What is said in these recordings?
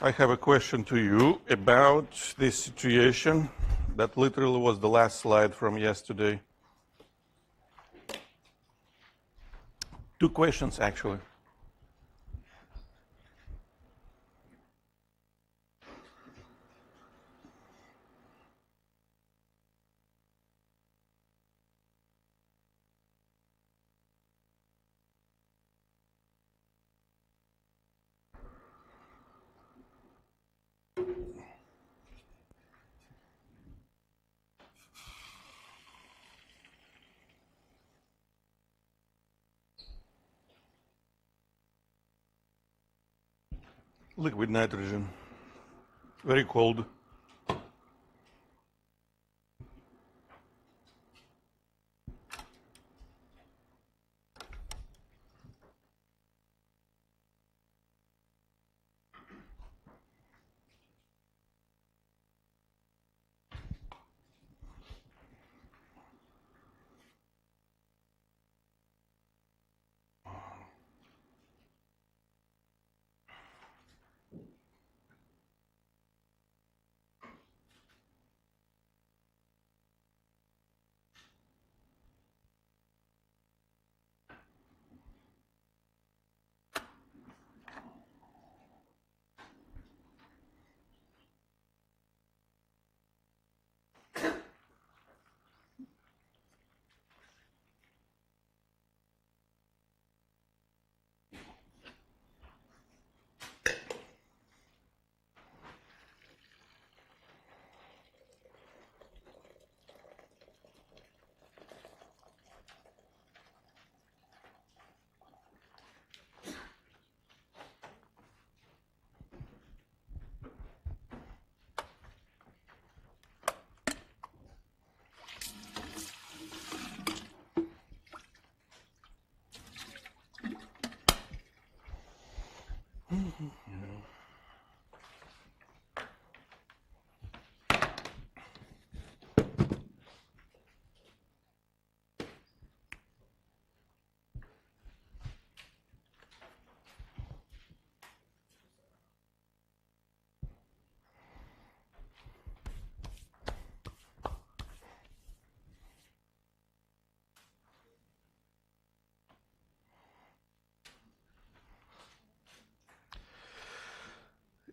I have a question to you about this situation that literally was the last slide from yesterday. Two questions, actually. Liquid nitrogen, very cold.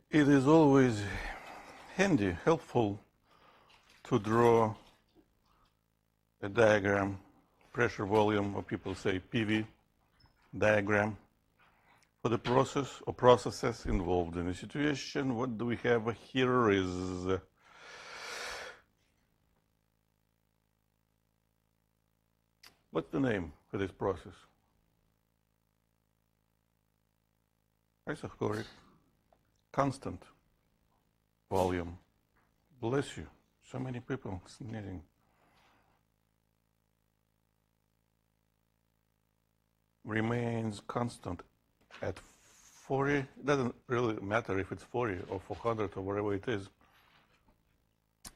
It is always handy, helpful to draw a diagram, pressure volume, or people say PV diagram, for the process or processes involved in the situation. What do we have here is what's the name for this process? Isochoric constant volume. Bless you. So many people sneezing. Remains constant at 40. It doesn't really matter if it's 40 or 400 or whatever it is.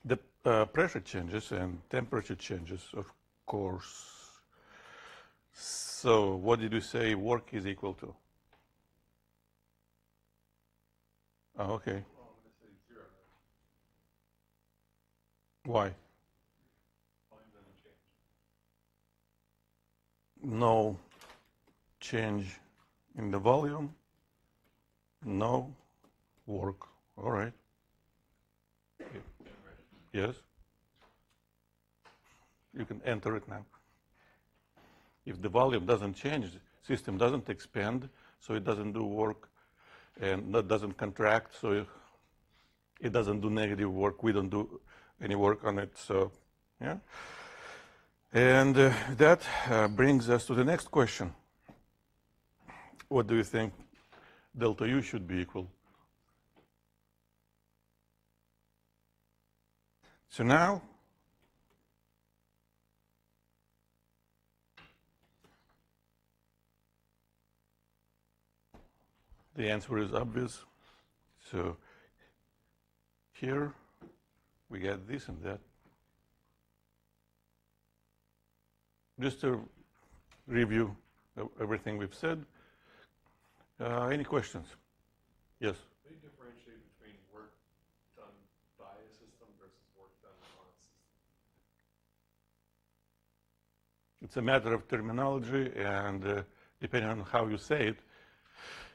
The pressure changes and temperature changes, of course. So what did you say work is equal to? Oh, okay. Well, I'm going to say 0. Why? Volume doesn't change. No change in the volume, no work. All right. Yes? You can enter it now. If the volume doesn't change, the system doesn't expand, so it doesn't do work, and that doesn't contract, so it doesn't do negative work. We don't do any work on it, so yeah. And that brings us to the next question. What do you think delta U should be equal? So now, the answer is obvious. So here we get this and that. Just to review everything we've said. Any questions? Yes? They differentiate It's a matter of terminology, and depending on how you say it,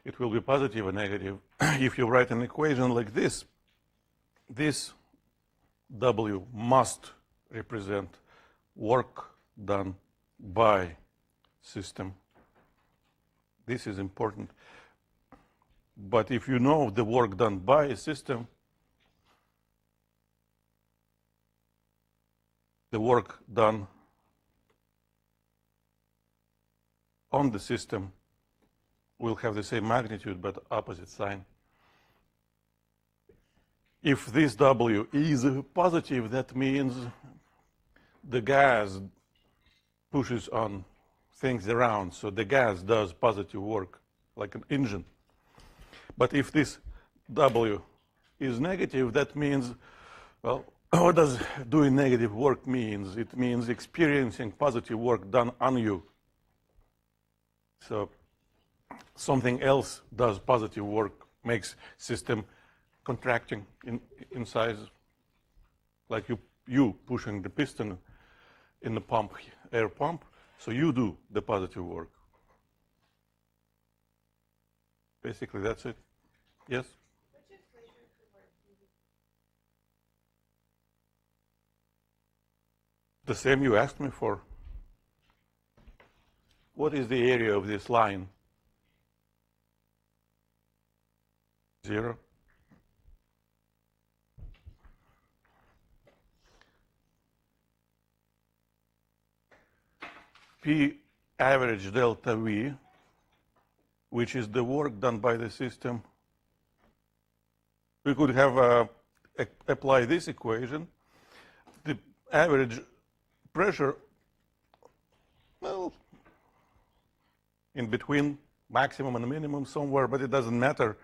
it will be positive or negative. If you write an equation like this W must represent work done by system. This is important. But if you know the work done by a system, the work done on the system will have the same magnitude but opposite sign. If this W is positive, that means the gas pushes on things around, so the gas does positive work, like an engine. But if this W is negative, that means, well, what does doing negative work means? It means experiencing positive work done on you. So something else does positive work, makes system contracting in size, like you pushing the piston in the pump, air pump, so you do the positive work. Basically, that's it. Yes? Which equation could work easy? The same you asked me for. What is the area of this line? 0. P average delta V, which is the work done by the system. We could have apply this equation. The average pressure, well, in between maximum and minimum somewhere, but it doesn't matter.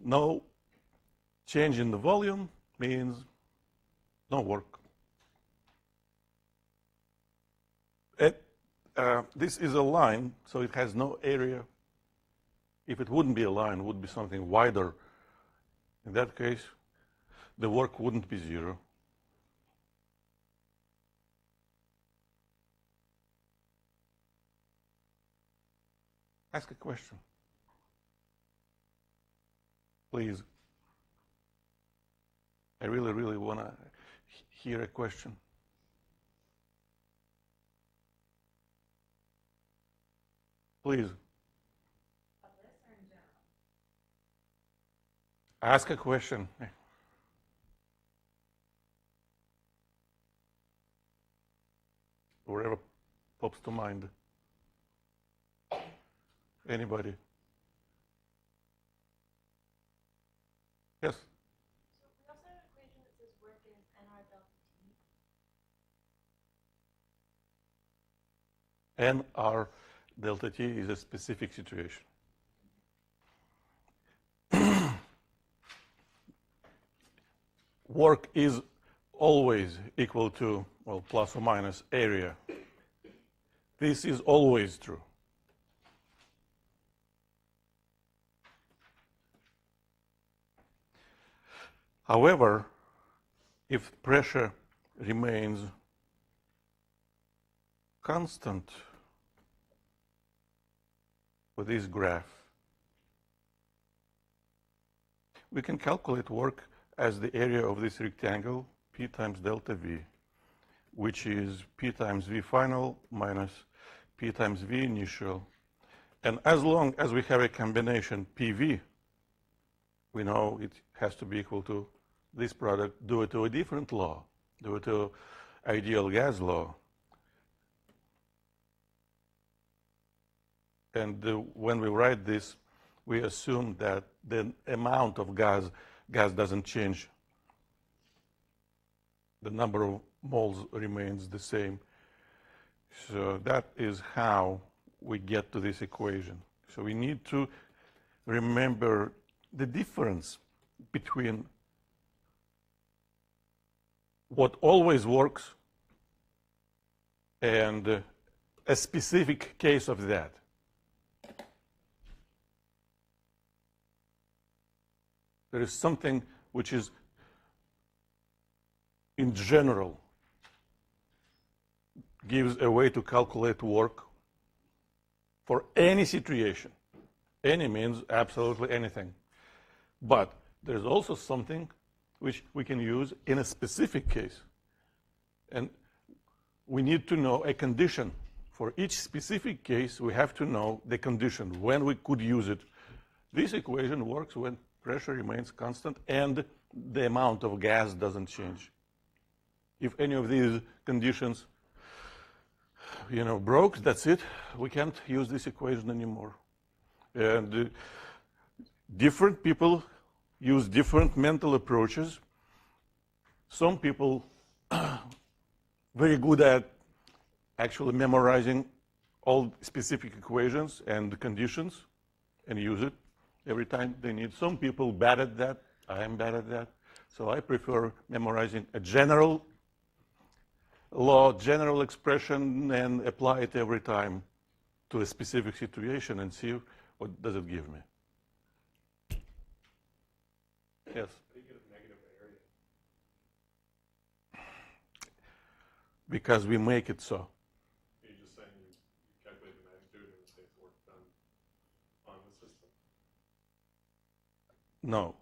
No change in the volume means no work. This is a line, so it has no area. If it wouldn't be a line, it would be something wider. In that case, the work wouldn't be 0. Ask a question. Please. I really, really want to hear a question. Please. Of this or in general? Ask a question. Whatever pops to mind. Anybody? Yes? So we also have an equation that says work is nR delta T. nR delta T is a specific situation. Work is always equal to, well, plus or minus area. This is always true. However, if pressure remains constant with this graph, we can calculate work as the area of this rectangle, P times delta V, which is P times V final minus P times V initial. And as long as we have a combination PV, we know it has to be equal to this product due to a different law, due to ideal gas law. And when we write this, we assume that the amount of gas doesn't change. The number of moles remains the same. So that is how we get to this equation. So we need to remember the difference between what always works and a specific case of that. There is something which is, in general, gives a way to calculate work for any situation. Any means absolutely anything. But there's also something which we can use in a specific case. And we need to know a condition. For each specific case, we have to know the condition, when we could use it. This equation works when pressure remains constant and the amount of gas doesn't change. If any of these conditions broke, that's it. We can't use this equation anymore. And different people use different mental approaches. Some people very good at actually memorizing all specific equations and conditions and use it every time they need. Some people bad at that. I am bad at that. So I prefer memorizing a general law, general expression, and apply it every time to a specific situation and see what does it give me. Yes? How do you get a negative area? Because we make it so. You're just saying you calculate the magnitude and say it's work done on the system. No.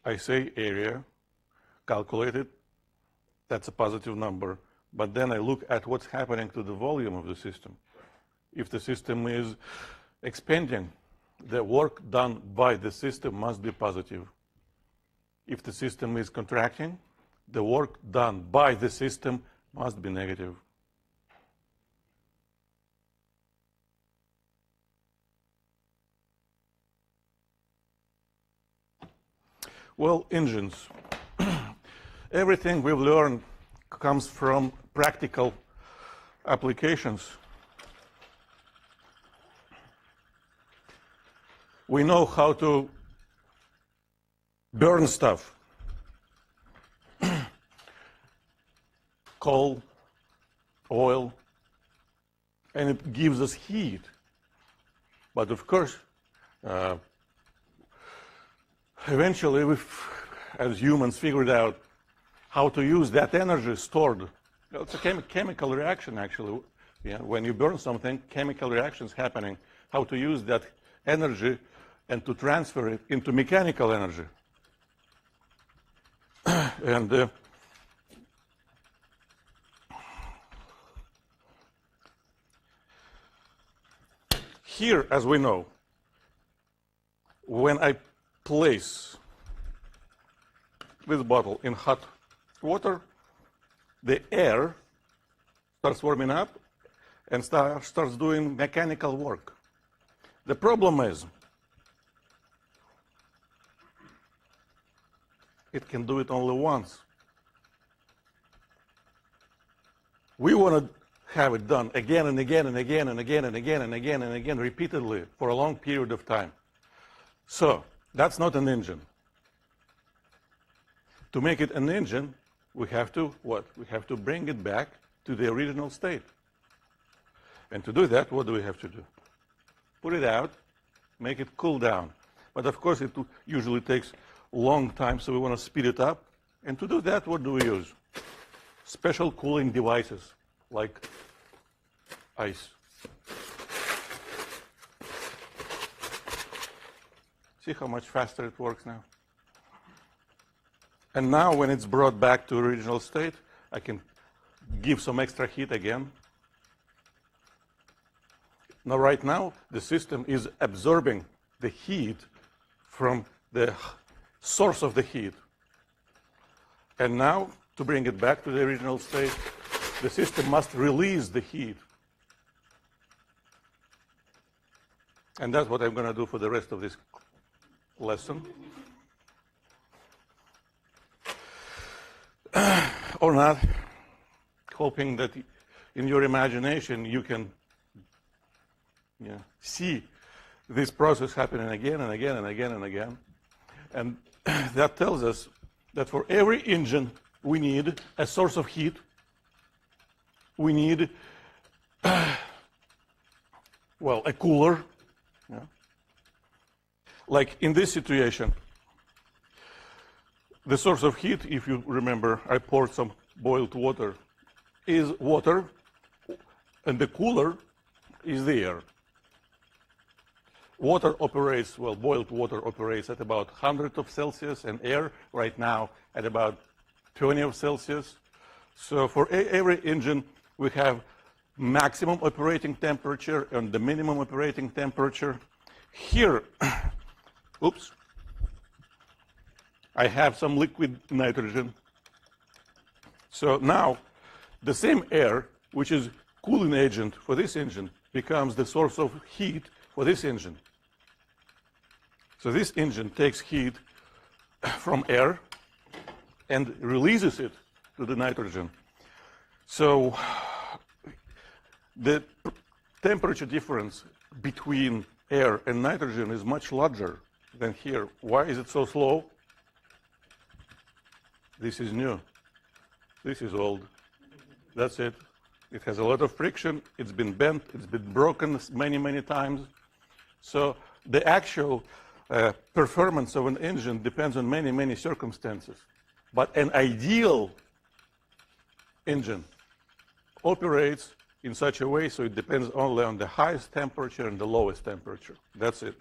I say area, calculate it, that's a positive number. But then I look at what's happening to the volume of the system. If the system is expanding, the work done by the system must be positive. If the system is contracting, the work done by the system must be negative. Well, engines. Everything we've learned comes from practical applications. We know how to burn stuff. Coal, oil, and it gives us heat. But of course, eventually, we've, as humans, figured out how to use that energy stored. It's a chemical reaction, actually. Yeah, when you burn something, chemical reactions happening. How to use that energy and to transfer it into mechanical energy. And here, as we know, when I place this bottle in hot water, the air starts warming up and starts doing mechanical work. The problem is, it can do it only once. We want to have it done again and again and again and again and again and again and again repeatedly for a long period of time. So that's not an engine. To make it an engine, we have to what? We have to bring it back to the original state. And to do that, what do we have to do? Put it out, make it cool down. But of course, it usually takes a long time, so we want to speed it up. And to do that, what do we use? Special cooling devices, like ice. See how much faster it works now? And now, when it's brought back to original state, I can give some extra heat again. Now, right now, the system is absorbing the heat from the source of the heat. And now, to bring it back to the original state, the system must release the heat. And that's what I'm going to do for the rest of this lesson. Or not, hoping that in your imagination you can see this process happening again and again and again and again. And that tells us that for every engine we need a source of heat. We need, well, a cooler. Yeah. Like in this situation, the source of heat, if you remember, I poured some boiled water, is water And the cooler is the air. Water operates, well, boiled water operates at about 100 of Celsius, and air right now at about 20 of Celsius. So for every engine, we have maximum operating temperature and the minimum operating temperature. Here, oops, I have some liquid nitrogen. So now, the same air, which is cooling agent for this engine, becomes the source of heat for this engine. So this engine takes heat from air and releases it to the nitrogen. So the temperature difference between air and nitrogen is much larger than here. Why is it so slow? This is new. This is old. That's it. It has a lot of friction. It's been bent. It's been broken many, many times. So the actual performance of an engine depends on many, many circumstances. But an ideal engine operates in such a way so it depends only on the highest temperature and the lowest temperature. That's it.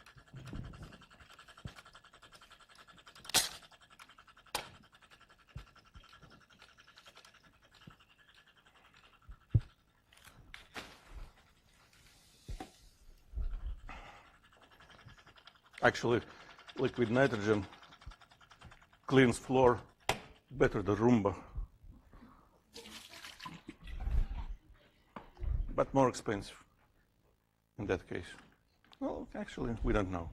Actually, liquid nitrogen cleans floor better than Roomba, but more expensive in that case. Well, actually, we don't know.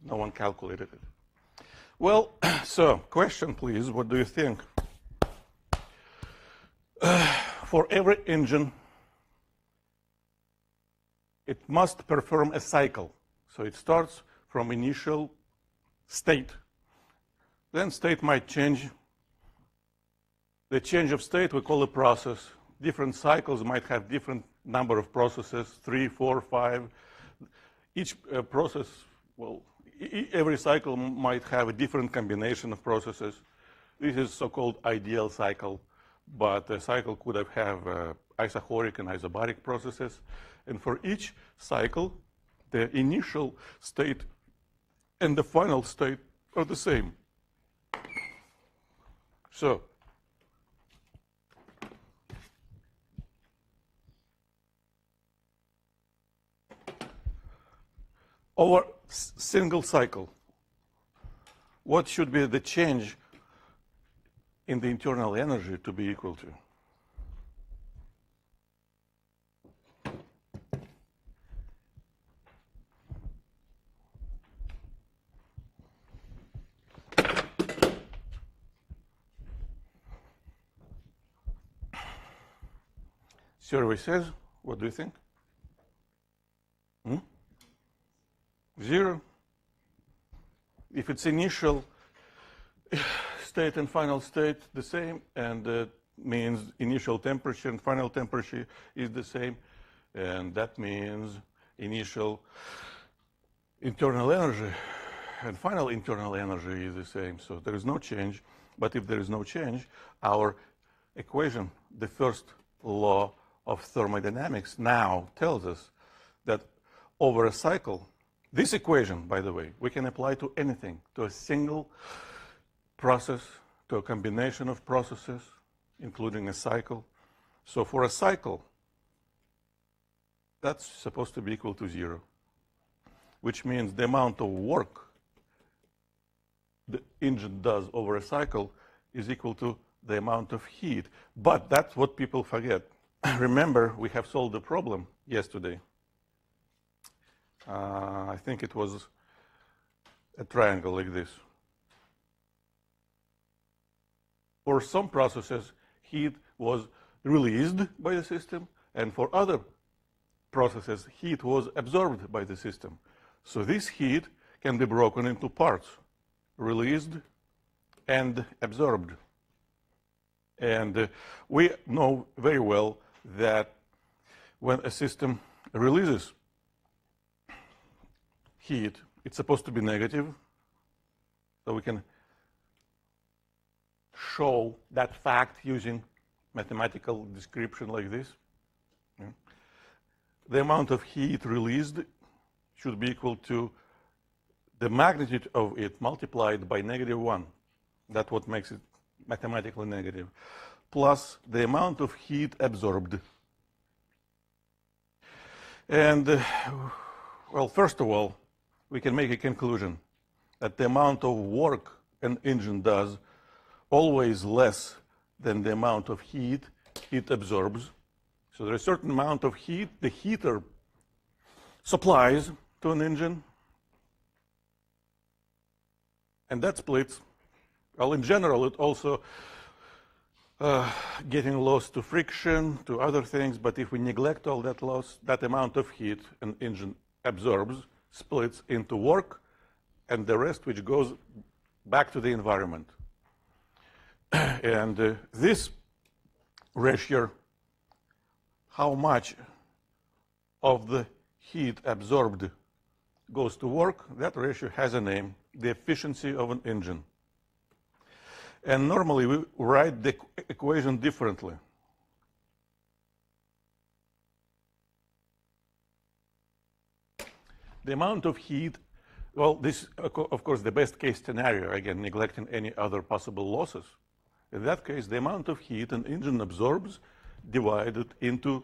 No one calculated it. Well, so question, please. What do you think? For every engine, it must perform a cycle. So it starts from initial state. Then state might change. The change of state we call a process. Different cycles might have different number of processes, 3, 4, 5. Each process, well, every cycle might have a different combination of processes. This is so-called ideal cycle, but a cycle could have isochoric and isobaric processes. And for each cycle, the initial state and the final state are the same. So, over single cycle, what should be the change in the internal energy to be equal to? Survey says, what do you think? 0. If it's initial state and final state the same, and means initial temperature and final temperature is the same, and that means initial internal energy and final internal energy is the same. So there is no change. But if there is no change, our equation, the first law of thermodynamics, now tells us that over a cycle, this equation, by the way, we can apply to anything, to a single process, to a combination of processes, including a cycle. So for a cycle, that's supposed to be equal to 0, which means the amount of work the engine does over a cycle is equal to the amount of heat. But that's what people forget. Remember, we have solved the problem yesterday. I think it was a triangle like this. For some processes, heat was released by the system, and for other processes, heat was absorbed by the system. So this heat can be broken into parts, released and absorbed. And we know very well that when a system releases heat, it's supposed to be negative. So we can show that fact using mathematical description like this. the amount of heat released should be equal to the magnitude of it multiplied by -1. That's what makes it mathematically negative. Plus the amount of heat absorbed. And, well, first of all, we can make a conclusion that the amount of work an engine does always less than the amount of heat it absorbs. So there's a certain amount of heat the heater supplies to an engine, and that splits. Well, in general, it also getting lost to friction, to other things, but if we neglect all that loss, that amount of heat an engine absorbs splits into work and the rest which goes back to the environment. And this ratio, how much of the heat absorbed goes to work, that ratio has a name, the efficiency of an engine. And normally we write the equation differently. The amount of heat, well, this, of course, the best case scenario, again, neglecting any other possible losses. In that case, the amount of heat an engine absorbs divided into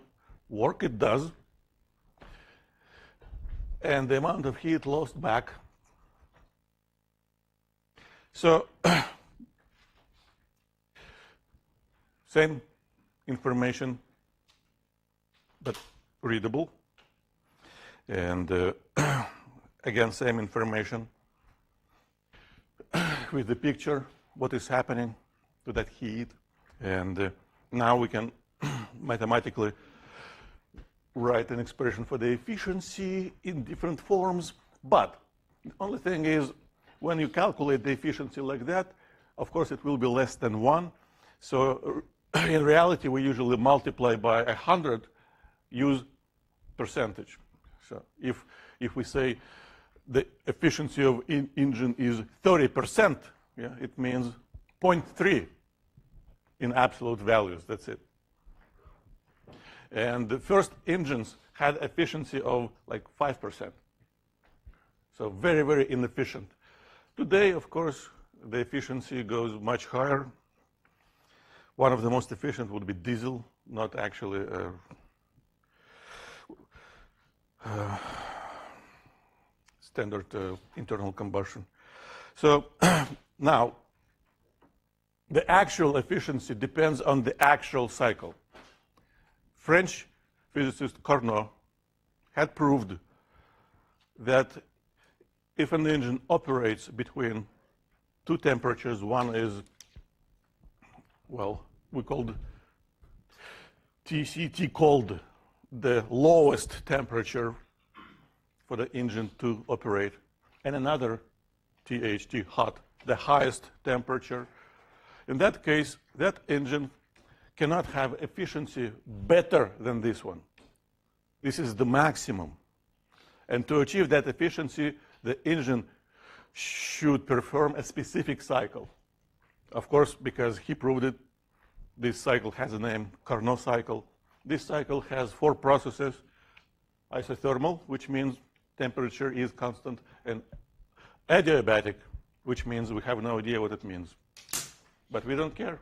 work it does and the amount of heat lost back. So, same information, but readable. And again, same information with the picture, what is happening to that heat. And now we can mathematically write an expression for the efficiency in different forms. But the only thing is, when you calculate the efficiency like that, of course, it will be less than 1. So in reality, we usually multiply by 100, use percentage. So if we say the efficiency of engine is 30%, yeah, it means 0.3 in absolute values. That's it. And the first engines had efficiency of like 5%. So very, very inefficient. Today, of course, the efficiency goes much higher. One of the most efficient would be diesel, not actually standard internal combustion. So now, the actual efficiency depends on the actual cycle. French physicist Carnot had proved that if an engine operates between two temperatures, one is, well, we called TCT cold, the lowest temperature for the engine to operate, and another THT hot, the highest temperature. In that case, that engine cannot have efficiency better than this one. This is the maximum. And to achieve that efficiency, the engine should perform a specific cycle. Of course, because he proved it, this cycle has a name, Carnot cycle. This cycle has 4 processes: isothermal, which means temperature is constant, and adiabatic, which means we have no idea what it means. But we don't care.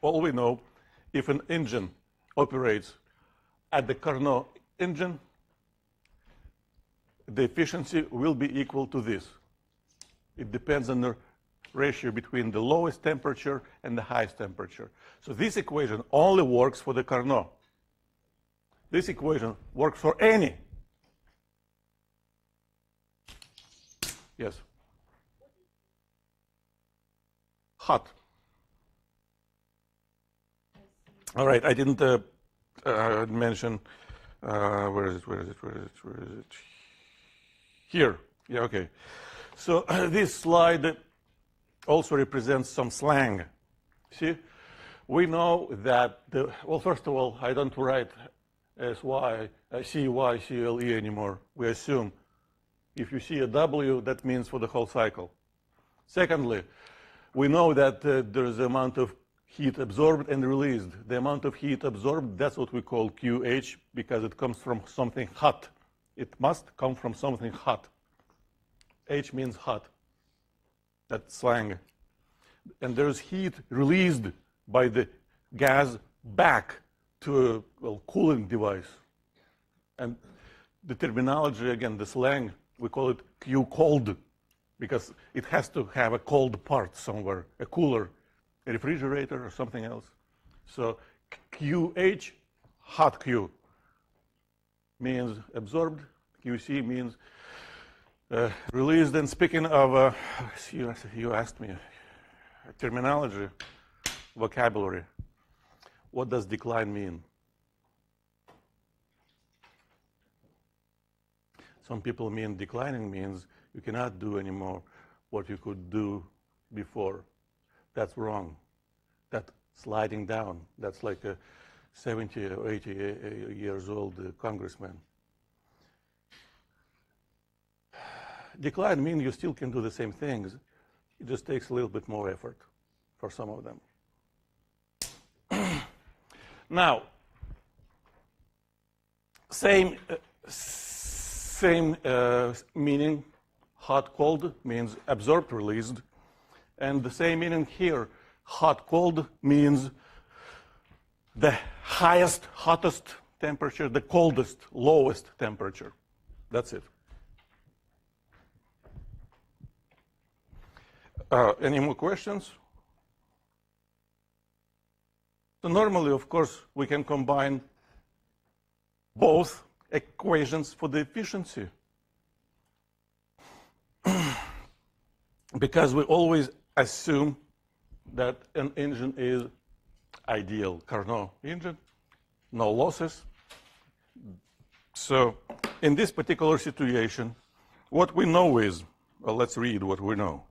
All we know, if an engine operates at the Carnot engine, the efficiency will be equal to this. It depends on the ratio between the lowest temperature and the highest temperature. So this equation only works for the Carnot. This equation works for any. Yes? Hot. All right, I didn't mention, where is it? Here, yeah, okay. So this slide also represents some slang. See, we know that, well, first of all, I don't write CY, CLE anymore. We assume if you see a W, that means for the whole cycle. Secondly, we know that there's the amount of heat absorbed and released. The amount of heat absorbed, that's what we call QH, because it comes from something hot. It must come from something hot. H means hot. That's slang. And there's heat released by the gas back to a cooling device. And the terminology, again, the slang, we call it Q cold, because it has to have a cold part somewhere, a cooler, a refrigerator or something else. So QH, hot Q, means absorbed. QC means released. And speaking of, you asked me, terminology, vocabulary. What does decline mean? Some people mean declining means you cannot do anymore what you could do before. That's wrong. That's sliding down. That's like a 70 or 80 years old congressman. Decline means you still can do the same things. It just takes a little bit more effort for some of them. Now, same meaning, hot, cold means absorbed, released. And the same meaning here, hot, cold means the highest, hottest temperature, the coldest, lowest temperature. That's it. Any more questions? So normally, of course, we can combine both equations for the efficiency. Because we always assume that an engine is ideal. Carnot engine, no losses. So in this particular situation, what we know is, well, let's read what we know.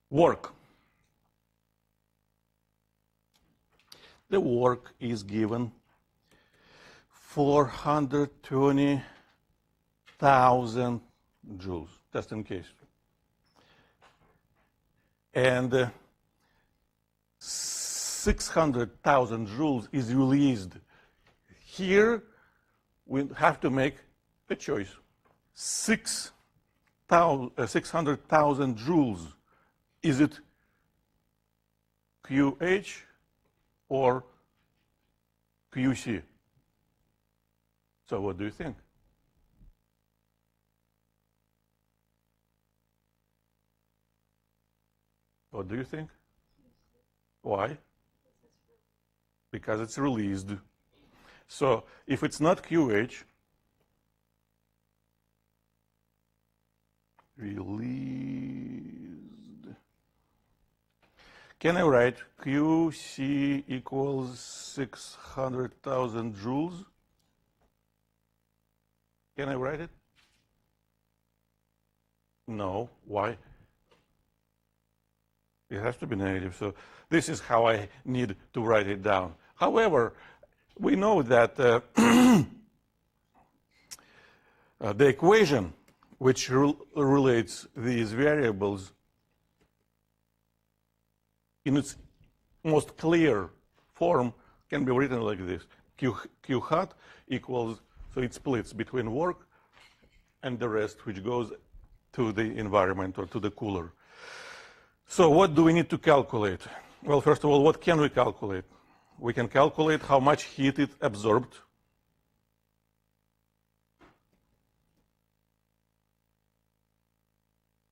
Work. The work is given 420,000 joules, just in case. And 600,000 joules is released. Here, we have to make a choice. 600,000 joules. Is it QH or QC? So what do you think? What do you think? Why? Because it's released. So if it's not QH, released. Can I write QC equals 600,000 joules? Can I write it? No. Why? It has to be negative. So this is how I need to write it down. However, we know that the equation which relates these variables in its most clear form can be written like this. Q hat equals, so it splits between work and the rest, which goes to the environment or to the cooler. So what do we need to calculate? Well, first of all, what can we calculate? We can calculate how much heat it absorbed.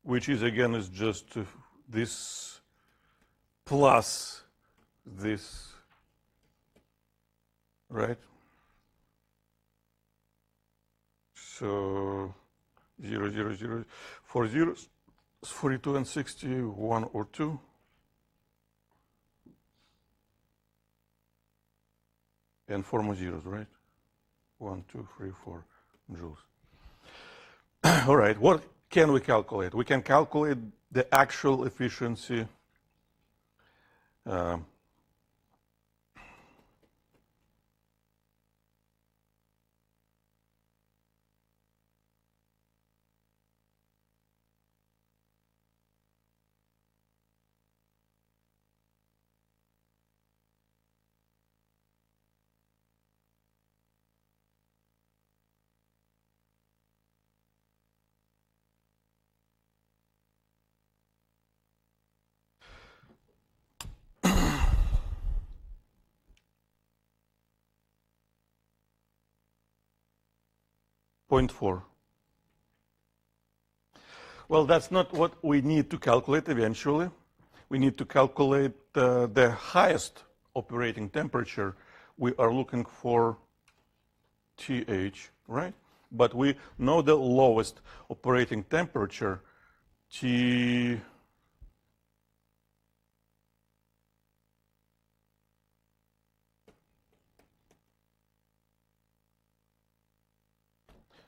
Which is, again, is just this plus this, right? So 0, 0, 0, 4 zeros, 42 and 60, 1 or 2. And 4 more zeros, right? 1, 2, 3, 4 joules. All right, what can we calculate? We can calculate the actual efficiency 0.4. Well, that's not what we need to calculate eventually. We need to calculate the highest operating temperature. We are looking for TH, right? But we know the lowest operating temperature, T.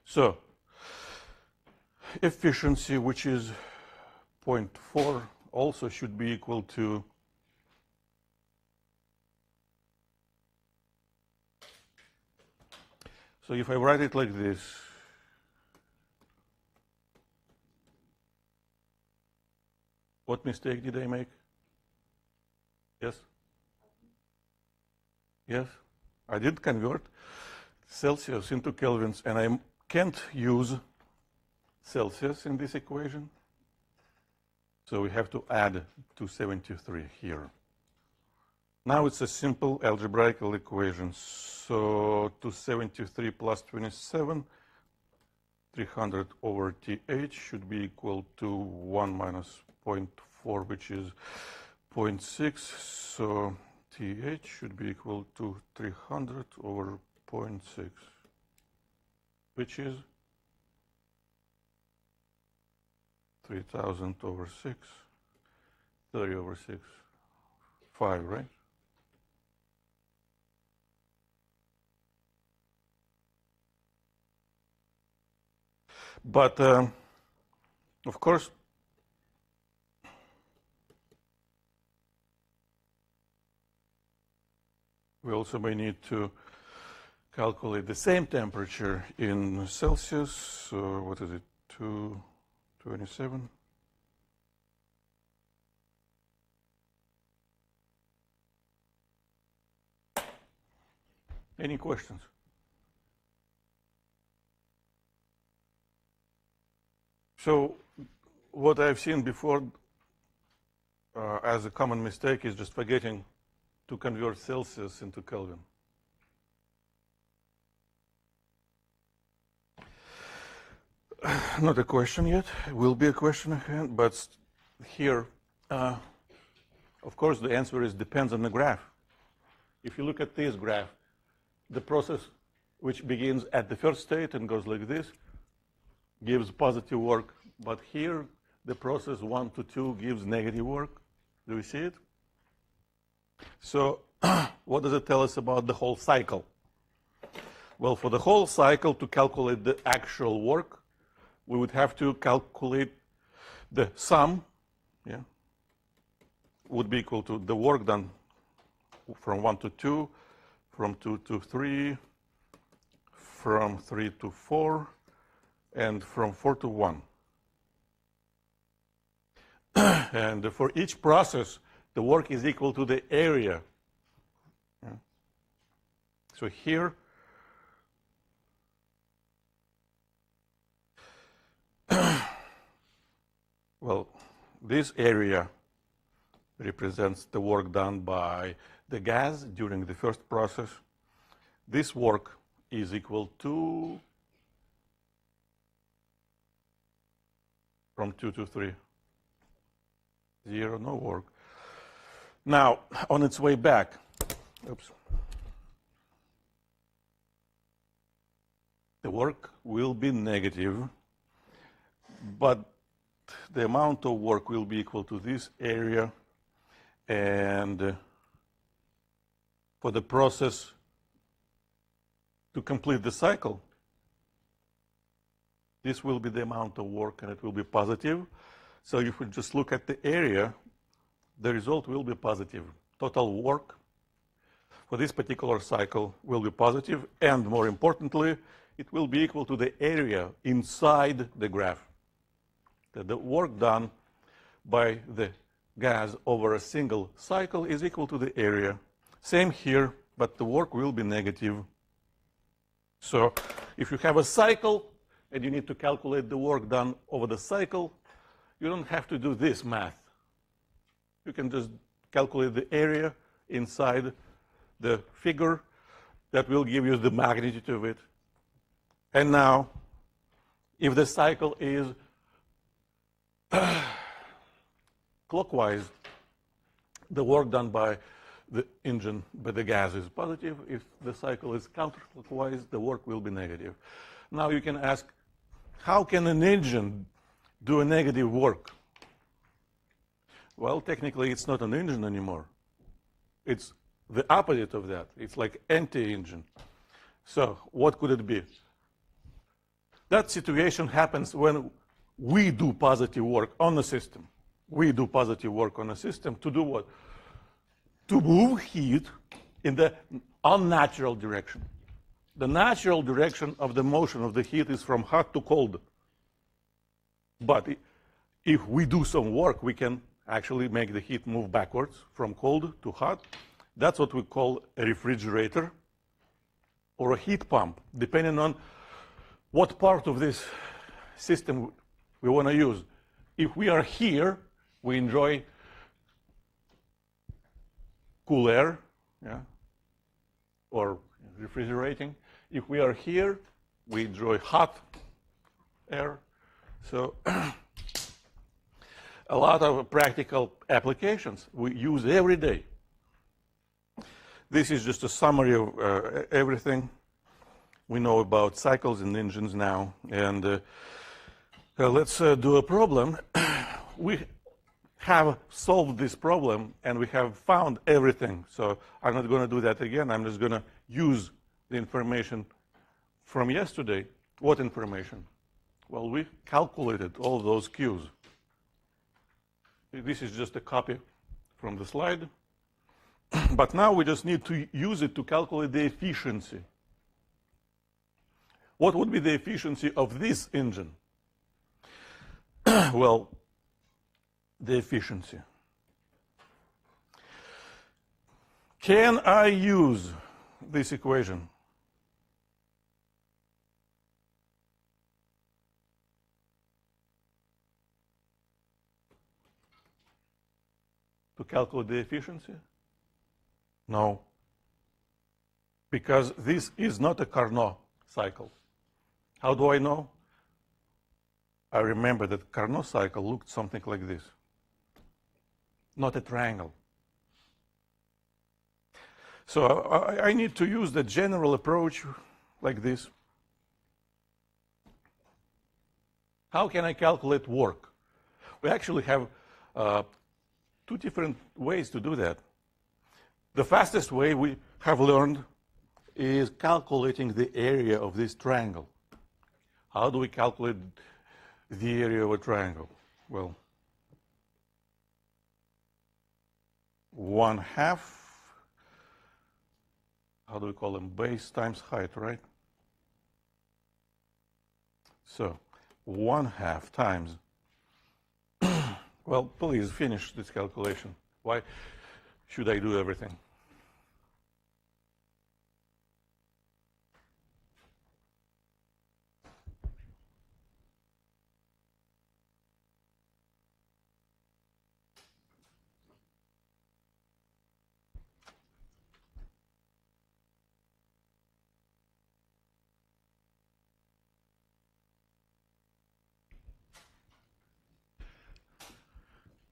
So, efficiency, which is 0.4, also should be equal to so if I write it like this, what mistake did I make? Yes? Yes? I did convert Celsius into Kelvins, and I can't use Celsius in this equation. So we have to add 273 here. Now it's a simple algebraical equation. So 273 plus 27, 300 over TH should be equal to 1 minus 0.4, which is 0.6. So TH should be equal to 300 over 0.6, which is 3,000 over 6, 30 over 6, 5, right? But, of course, we also may need to calculate the same temperature in Celsius. So what is it, 227? Any questions? So what I've seen before as a common mistake is just forgetting to convert Celsius into Kelvin. Not a question yet. It will be a question ahead, but here, of course, the answer is depends on the graph. If you look at this graph, the process which begins at the first state and goes like this gives positive work, but here the process 1 to 2 gives negative work. Do you see it? So what does it tell us about the whole cycle? Well, for the whole cycle, to calculate the actual work, we would have to calculate the sum, yeah, would be equal to the work done from 1 to 2, from 2 to 3, from 3 to 4, and from 4 to 1. And for each process, the work is equal to the area. Yeah. So here, well, this area represents the work done by the gas during the first process. This work is equal to from 2 to 3. 0, no work. Now, on its way back, oops, the work will be negative, but the amount of work will be equal to this area, and for the process to complete the cycle, this will be the amount of work, and it will be positive. So if we just look at the area, the result will be positive. Total work for this particular cycle will be positive, and more importantly, it will be equal to the area inside the graph. The work done by the gas over a single cycle is equal to the area. Same here, but the work will be negative. So if you have a cycle and you need to calculate the work done over the cycle, you don't have to do this math. You can just calculate the area inside the figure that will give you the magnitude of it. And now if the cycle is clockwise, the work done by the engine, by the gas, is positive. If the cycle is counterclockwise, the work will be negative. Now you can ask, how can an engine do a negative work? Well, technically, it's not an engine anymore. It's the opposite of that. It's like anti-engine. So what could it be? That situation happens when we do positive work on the system. We do positive work on a system to do what? To move heat in the unnatural direction. The natural direction of the motion of the heat is from hot to cold. But if we do some work, we can actually make the heat move backwards from cold to hot. That's what we call a refrigerator or a heat pump, depending on what part of this system we want to use. If we are here, we enjoy cool air, yeah, or refrigerating. If we are here, we enjoy hot air. So a lot of practical applications we use every day. This is just a summary of everything we know about cycles and engines now. And let's do a problem. We have solved this problem, and we have found everything. So I'm not going to do that again. I'm just going to use the information from yesterday. What information? Well, we calculated all those Q's. This is just a copy from the slide. But now we just need to use it to calculate the efficiency. What would be the efficiency of this engine? Well, the efficiency. Can I use this equation? To calculate the efficiency? No. Because this is not a Carnot cycle. How do I know? I remember that Carnot cycle looked something like this. Not a triangle. So I need to use the general approach like this. How can I calculate work? We actually have two different ways to do that. The fastest way we have learned is calculating the area of this triangle. How do we calculate the area of a triangle? Well, 1/2, how do we call them? Base times height, right? So 1/2 times, well, please finish this calculation. Why should I do everything?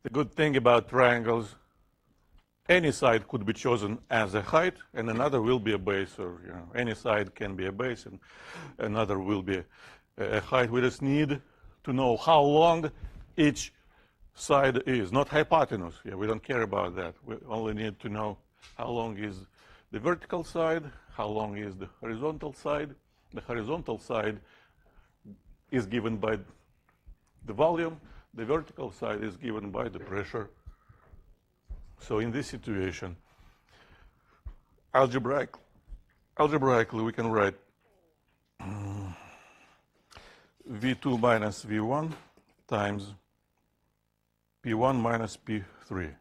The good thing about triangles, any side could be chosen as a height, and another will be a base, or any side can be a base, and another will be a height. We just need to know how long each side is, not hypotenuse. Yeah, we don't care about that. We only need to know how long is the vertical side, how long is the horizontal side. The horizontal side is given by the volume. The vertical side is given by the pressure. So in this situation, algebraically we can write V2 minus V1 times P1 minus P3.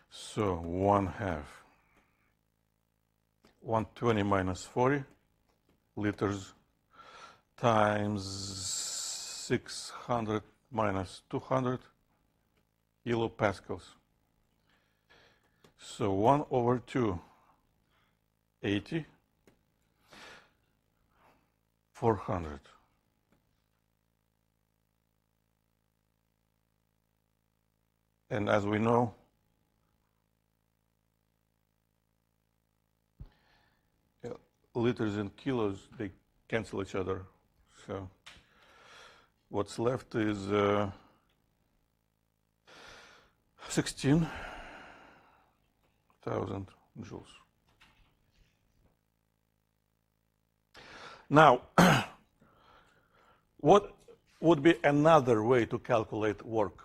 So 1/2. 120 minus 40 liters times 600 minus 200 kilopascals. So 1/2, 80. 400. And as we know, liters and kilos, they cancel each other. So what's left is 16,000 joules. Now, what would be another way to calculate work?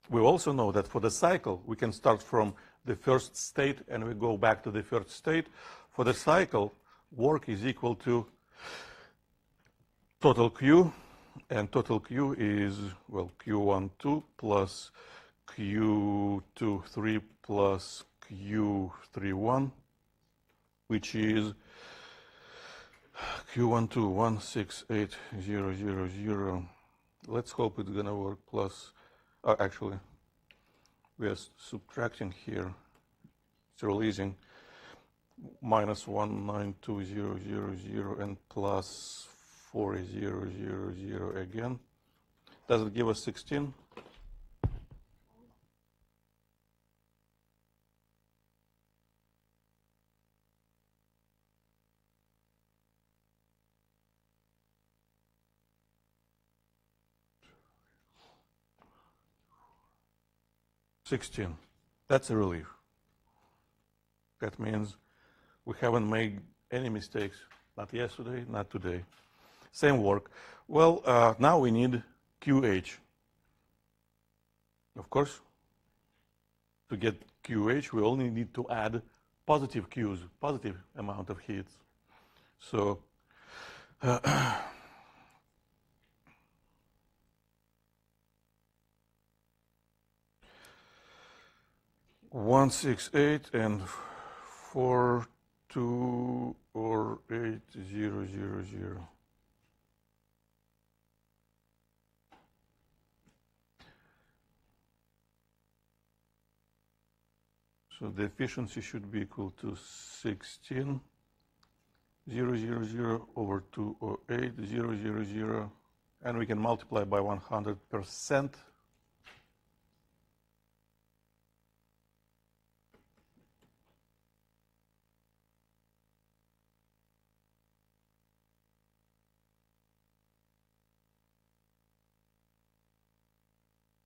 We also know that for the cycle, we can start from the first state and we go back to the first state. For the cycle, work is equal to total Q, and total Q is, well, Q12 plus Q23 plus Q31, which is Q12 168,000. Let's hope it's gonna work plus, actually, we are subtracting here, it's releasing minus 192,000 and plus 40,000 again. Does it give us 16? That's a relief. That means we haven't made any mistakes, not yesterday, not today. Same work. Well, now we need QH. Of course, to get QH, we only need to add positive Qs, positive amount of heats. So 168 and 428,000. So the efficiency should be equal to 16,000 over 208,000, and we can multiply by 100%.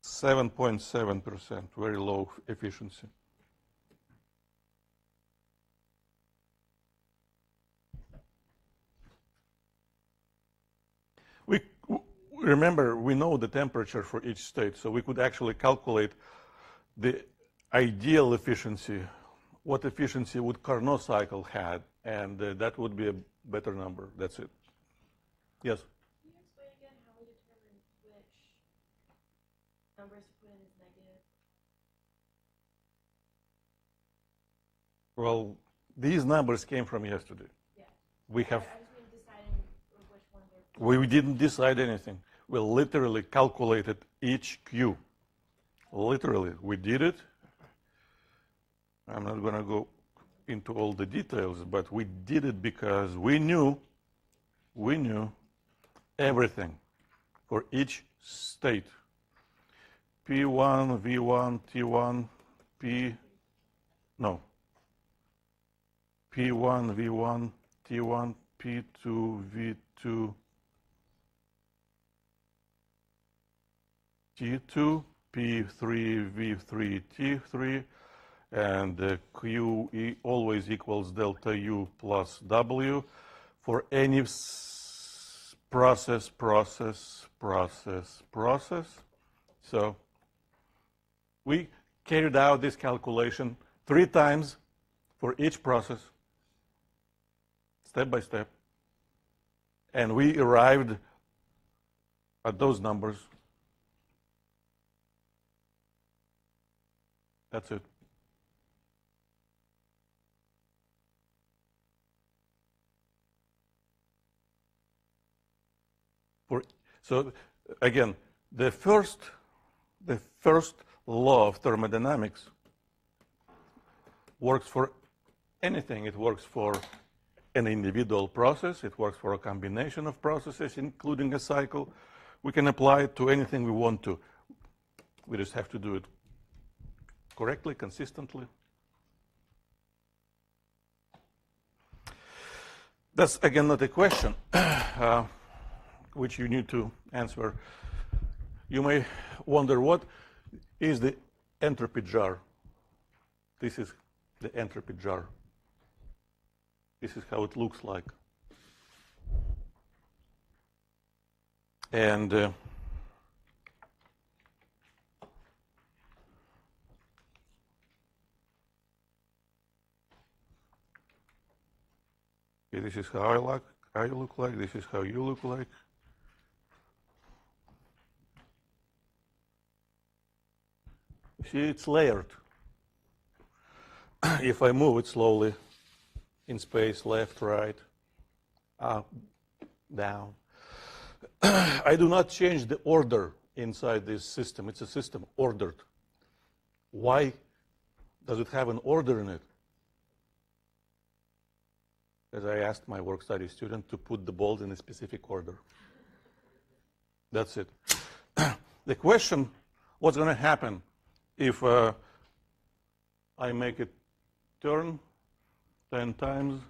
%7.7%, very low efficiency. Remember, we know the temperature for each state, so we could actually calculate the ideal efficiency. What efficiency would Carnot cycle had, and that would be a better number. That's it. Yes? Can you explain again how we determine which numbers to put in as negative? Well, these numbers came from yesterday. Yeah. We have. I just mean deciding which one they're. We didn't decide anything. We literally calculated each Q. Literally, we did it. I'm not going to go into all the details, but we did it because we knew everything for each state. P1, V1, T1, P1, V1, T1, P2, V2, T2, P3, V3, T3, and Q always equals delta U plus W for any process. So we carried out this calculation 3 times for each process, step by step, and we arrived at those numbers. That's it. So again, the first law of thermodynamics works for anything. It works for an individual process. It works for a combination of processes, including a cycle. We can apply it to anything we want to. We just have to do it correctly, consistently. That's, again, not a question which you need to answer. You may wonder, what is the entropy jar? This is the entropy jar. This is how it looks like. And this is how I look like. This is how you look like. See, it's layered. If I move it slowly in space, left, right, up, down, I do not change the order inside this system. It's a system ordered. Why does it have an order in it? As I asked my work study student to put the balls in a specific order. That's it. The question, what's going to happen if I make it turn 10 times?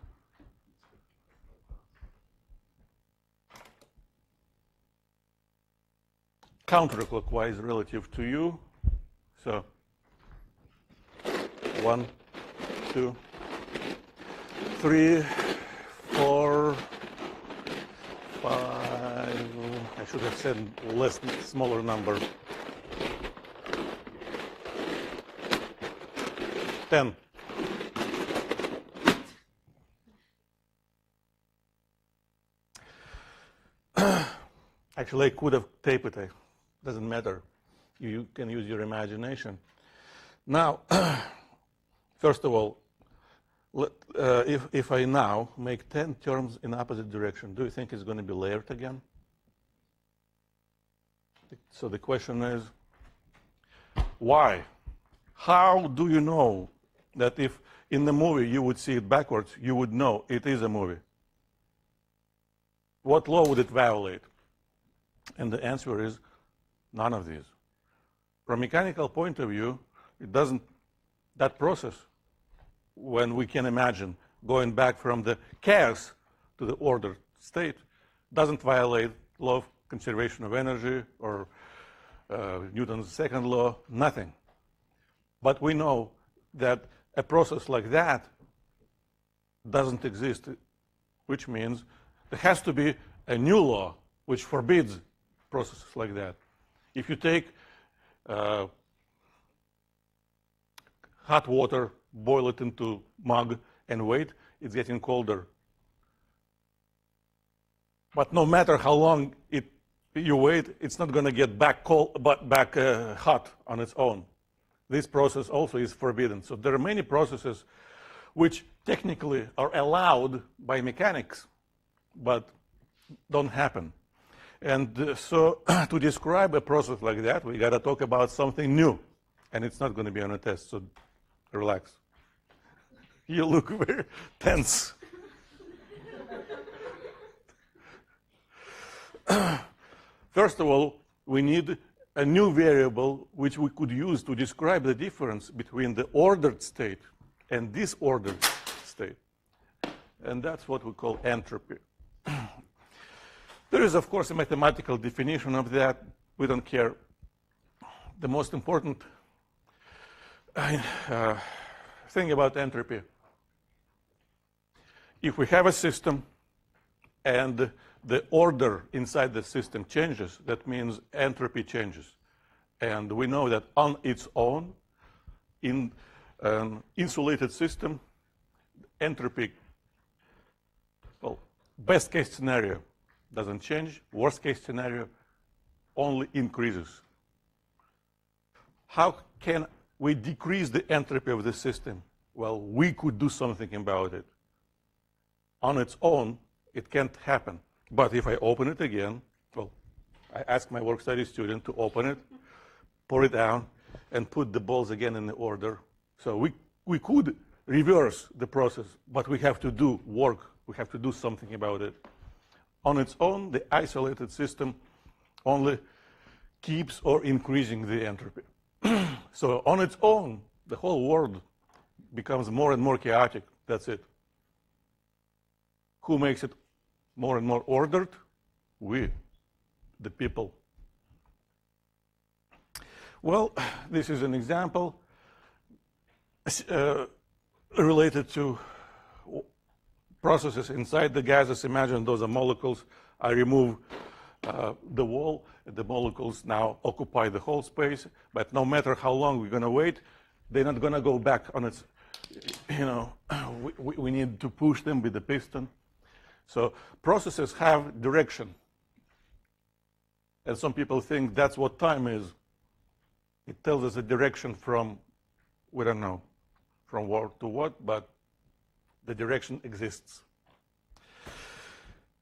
Counterclockwise relative to you. So 1, 2, 3, 4, 5. I should have said smaller number. 10. Actually, I could have taped it. Doesn't matter. You can use your imagination. Now, first of all, if I now make 10 terms in opposite direction, do you think it's going to be layered again? So the question is, why? How do you know that if in the movie you would see it backwards, you would know it is a movie? What law would it violate? And the answer is none of these. From a mechanical point of view, it doesn't, that process, when we can imagine going back from the chaos to the ordered state, doesn't violate law of conservation of energy or Newton's second law, nothing. But we know that a process like that doesn't exist, which means there has to be a new law which forbids processes like that. If you take hot water, boil it into mug, and wait, it's getting colder. But no matter how long you wait, it's not going to get back hot on its own. This process also is forbidden. So there are many processes which technically are allowed by mechanics, but don't happen. And so to describe a process like that, we got to talk about something new. And it's not going to be on a test, so relax. You look very tense. First of all, we need a new variable which we could use to describe the difference between the ordered state and disordered state. And that's what we call entropy. There is, of course, a mathematical definition of that. We don't care. The most important thing about entropy, if we have a system and the order inside the system changes, that means entropy changes. And we know that on its own, in an insulated system, entropy, well, best case scenario doesn't change. Worst case scenario only increases. How can we decrease the entropy of the system? Well, we could do something about it. On its own, it can't happen. But if I open it again, well, I ask my work study student to open it, pour it down, and put the balls again in the order. So we could reverse the process, but we have to do work We have to do something about it. On its own, the isolated system only keeps or increasing the entropy. So on its own, the whole world becomes more and more chaotic. That's it. Who makes it more and more ordered? We, the people. Well, this is an example related to processes inside the gases. Imagine those are molecules. I remove the wall. The molecules now occupy the whole space. But no matter how long we're going to wait, they're not going to go back on its, we need to push them with the piston. So processes have direction. And some people think that's what time is. It tells us a direction from, we don't know, from what to what, but the direction exists.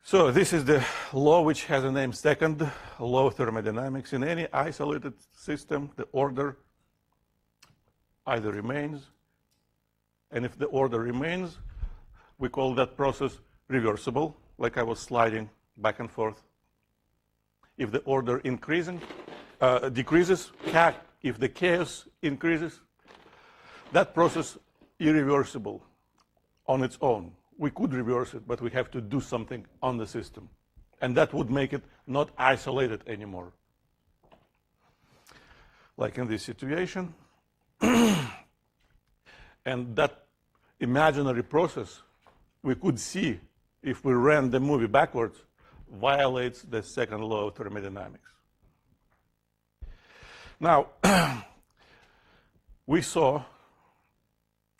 So this is the law which has a name, Second Law of Thermodynamics. In any isolated system, the order either remains, and if the order remains, we call that process reversible, like I was sliding back and forth. If the order decreases, if the chaos increases, that process irreversible on its own. We could reverse it, but we have to do something on the system. And that would make it not isolated anymore. Like in this situation. And that imaginary process, we could see if we ran the movie backwards, violates the second law of thermodynamics. Now, we saw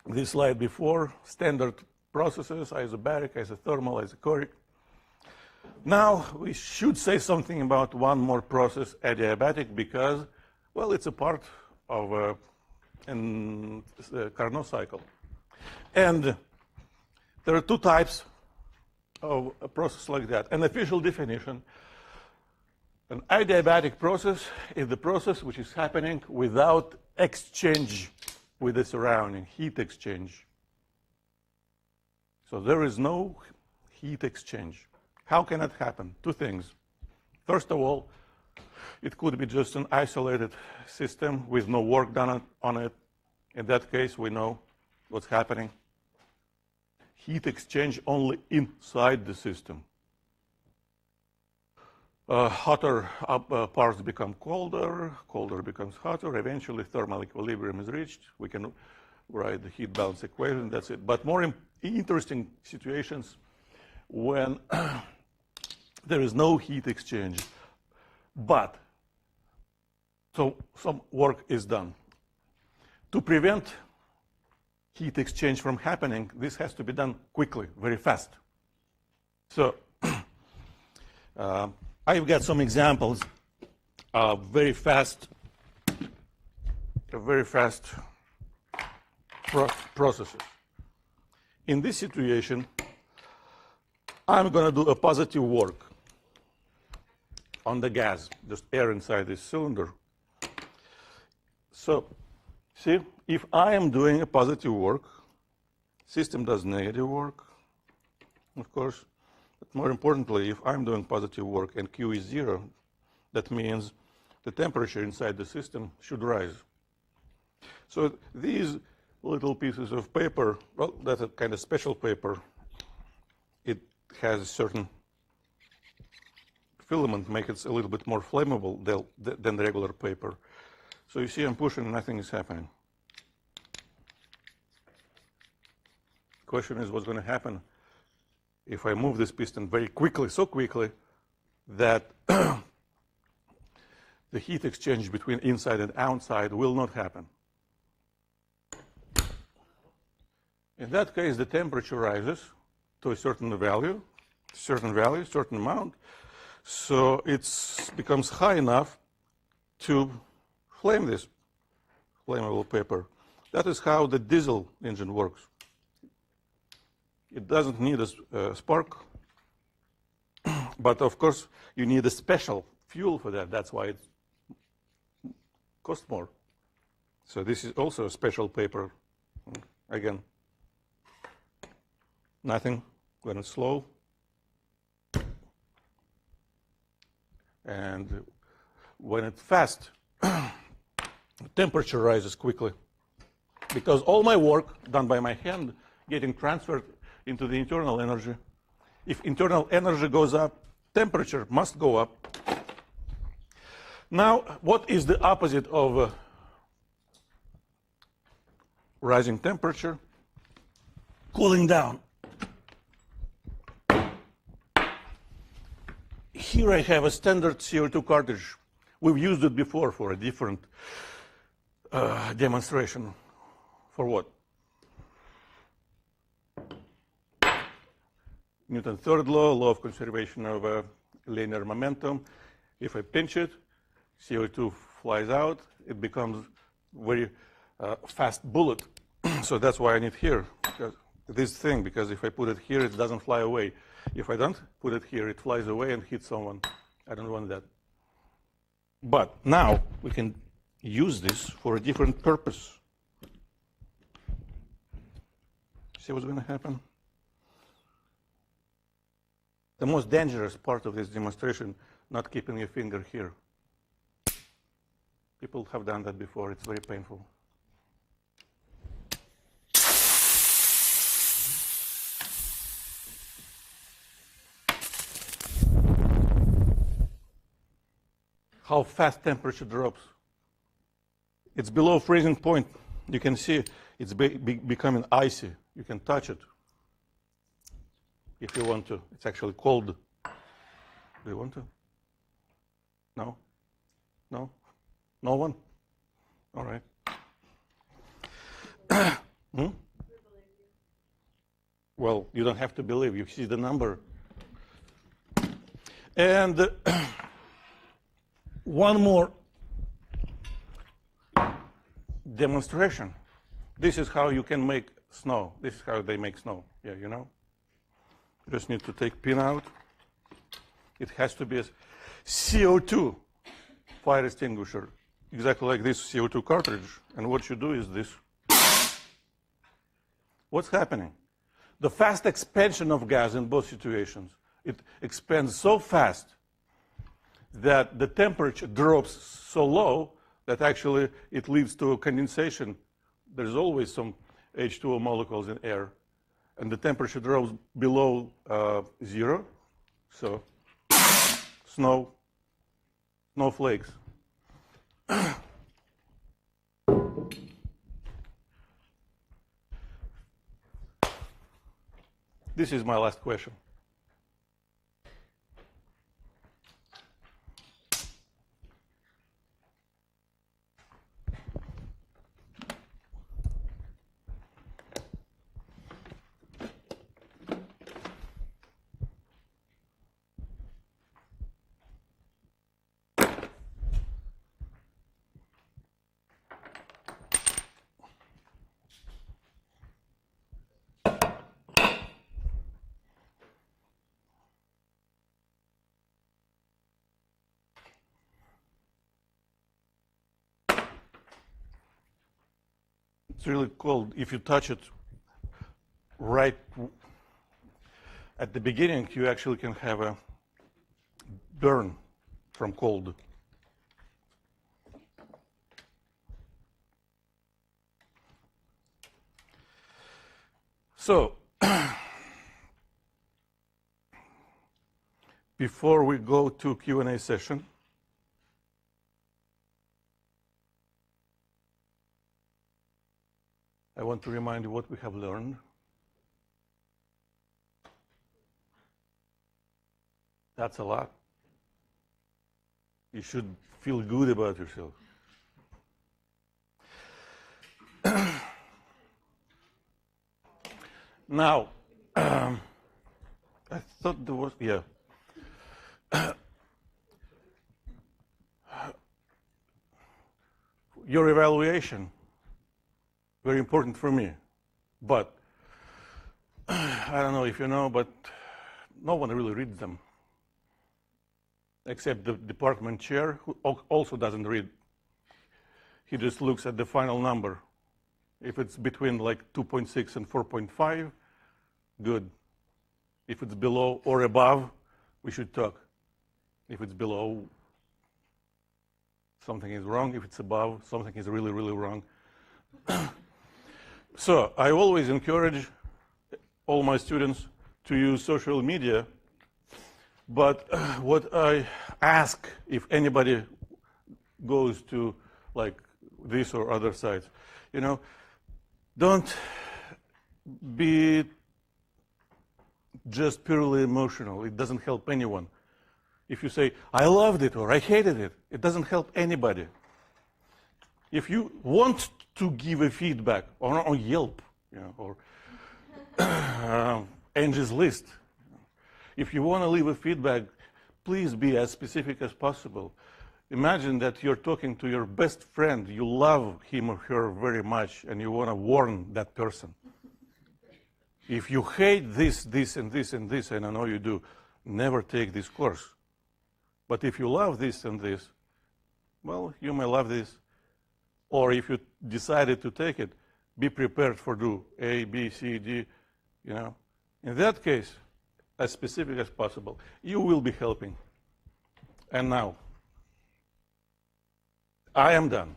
this slide before, standard processes, isobaric, isothermal, isochoric. Now, we should say something about one more process, adiabatic, because, well, it's a part of the Carnot cycle. And there are two types of a process like that. An official definition, an adiabatic process is the process which is happening without exchange with the surrounding, heat exchange. So there is no heat exchange. How can it happen? Two things. First of all, it could be just an isolated system with no work done on it. In that case, we know what's happening. Heat exchange only inside the system. Hotter parts become colder, colder becomes hotter. Eventually, thermal equilibrium is reached. We can write the heat balance equation, that's it. But more interesting situations when there is no heat exchange, but so some work is done. To prevent heat exchange from happening, this has to be done quickly, very fast. So I've got some examples of very fast processes. In this situation, I'm going to do a positive work on the gas, just air inside this cylinder. So, see, if I am doing a positive work, system does negative work, of course. But more importantly, if I'm doing positive work and Q is 0, that means the temperature inside the system should rise. So these little pieces of paper, well, that's a kind of special paper. It has a certain filament, makes it a little bit more flammable than the regular paper. So you see I'm pushing, nothing is happening. Question is, what's going to happen if I move this piston very quickly, so quickly that the heat exchange between inside and outside will not happen. In that case, the temperature rises to a certain value, certain amount, so it becomes high enough to flame this flammable paper. That is how the diesel engine works. It doesn't need a spark, but of course you need a special fuel for that. That's why it costs more. So this is also a special paper. Again, nothing when it's slow. And when it's fast, the temperature rises quickly. Because all my work done by my hand getting transferred into the internal energy. If internal energy goes up, temperature must go up. Now, what is the opposite of rising temperature? Cooling down. Here I have a standard CO2 cartridge. We've used it before for a different demonstration. For what? Newton's third law, law of conservation of linear momentum. If I pinch it, CO2 flies out. It becomes very fast bullet. So that's why I need here, this thing, because if I put it here, it doesn't fly away. If I don't put it here, it flies away and hits someone. I don't want that. But now we can use this for a different purpose. See what's going to happen? The most dangerous part of this demonstration, not keeping your finger here. People have done that before. It's very painful. How fast temperature drops. It's below freezing point. You can see it's becoming icy. You can touch it if you want to. It's actually cold. Do you want to? No? No? No one? All right. Well, you don't have to believe. You see the number. And one more demonstration. This is how you can make snow. This is how they make snow. Yeah, you know? You just need to take pin out. It has to be a CO2 fire extinguisher, exactly like this CO2 cartridge. And what you do is this. What's happening? The fast expansion of gas in both situations. It expands so fast that the temperature drops so low that actually it leads to a condensation. There's always some H2O molecules in air. And the temperature drops below 0. So snowflakes. This is my last question. It's really cold. If you touch it right at the beginning, you actually can have a burn from cold. So, before we go to Q&A session, I want to remind you what we have learned. That's a lot. You should feel good about yourself. Now, I thought there was, yeah. Your evaluation, very important for me. But I don't know if you know, but no one really reads them. Except the department chair, who also doesn't read. He just looks at the final number. If it's between like 2.6 and 4.5, good. If it's below or above, we should talk. If it's below, something is wrong. If it's above, something is really, really wrong. So I always encourage all my students to use social media. But what I ask, if anybody goes to like this or other sites, don't be just purely emotional. It doesn't help anyone. If you say, I loved it or I hated it, it doesn't help anybody. If you want to give a feedback on Yelp, or Angie's List, if you want to leave a feedback, please be as specific as possible. Imagine that you're talking to your best friend, you love him or her very much, and you want to warn that person. If you hate this, this, and this, and this, and I know you do, never take this course. But if you love this and this, well, you may love this. Or if you decided to take it, be prepared for do A, B, C, D, In that case, as specific as possible, you will be helping. And now, I am done.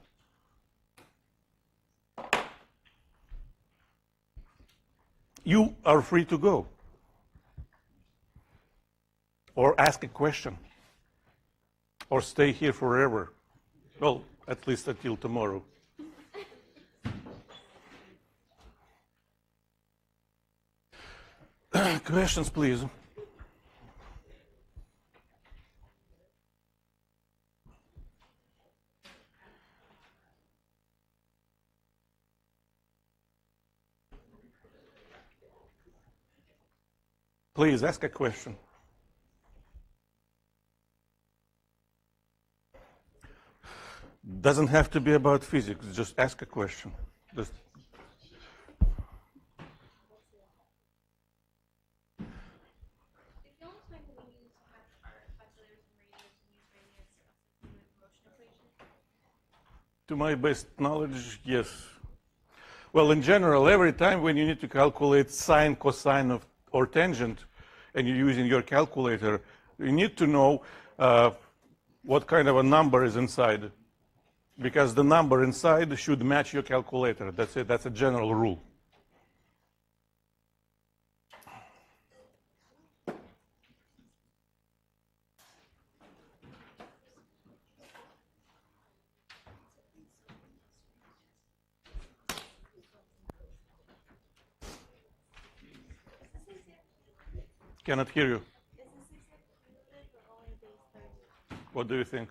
You are free to go. Or ask a question. Or stay here forever. Well, at least until tomorrow. Questions, please. Please ask a question. Doesn't have to be about physics, just ask a question. Just If the only time that we use our calculators and radios and use radios to do a motion equation? to my best knowledge, yes. Well, in general, every time when you need to calculate sine, cosine or tangent, and you're using your calculator, you need to know what kind of a number is inside. Because the number inside should match your calculator. That's it. That's a general rule. Cannot hear you. Is this exactly or only base 30? What do you think?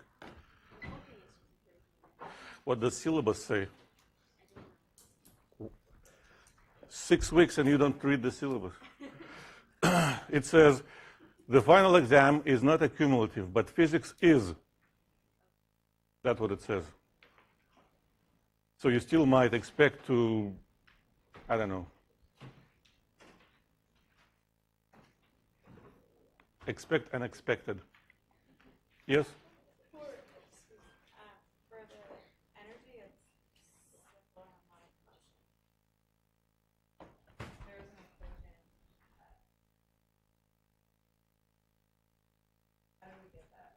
What does syllabus say? 6 weeks and you don't read the syllabus. It says the final exam is not a cumulative, but physics is. That's what it says. So you still might expect to, I don't know, expect unexpected. Yes? For the energy, it's simple harmonic motion. There is an equation. How do we get that?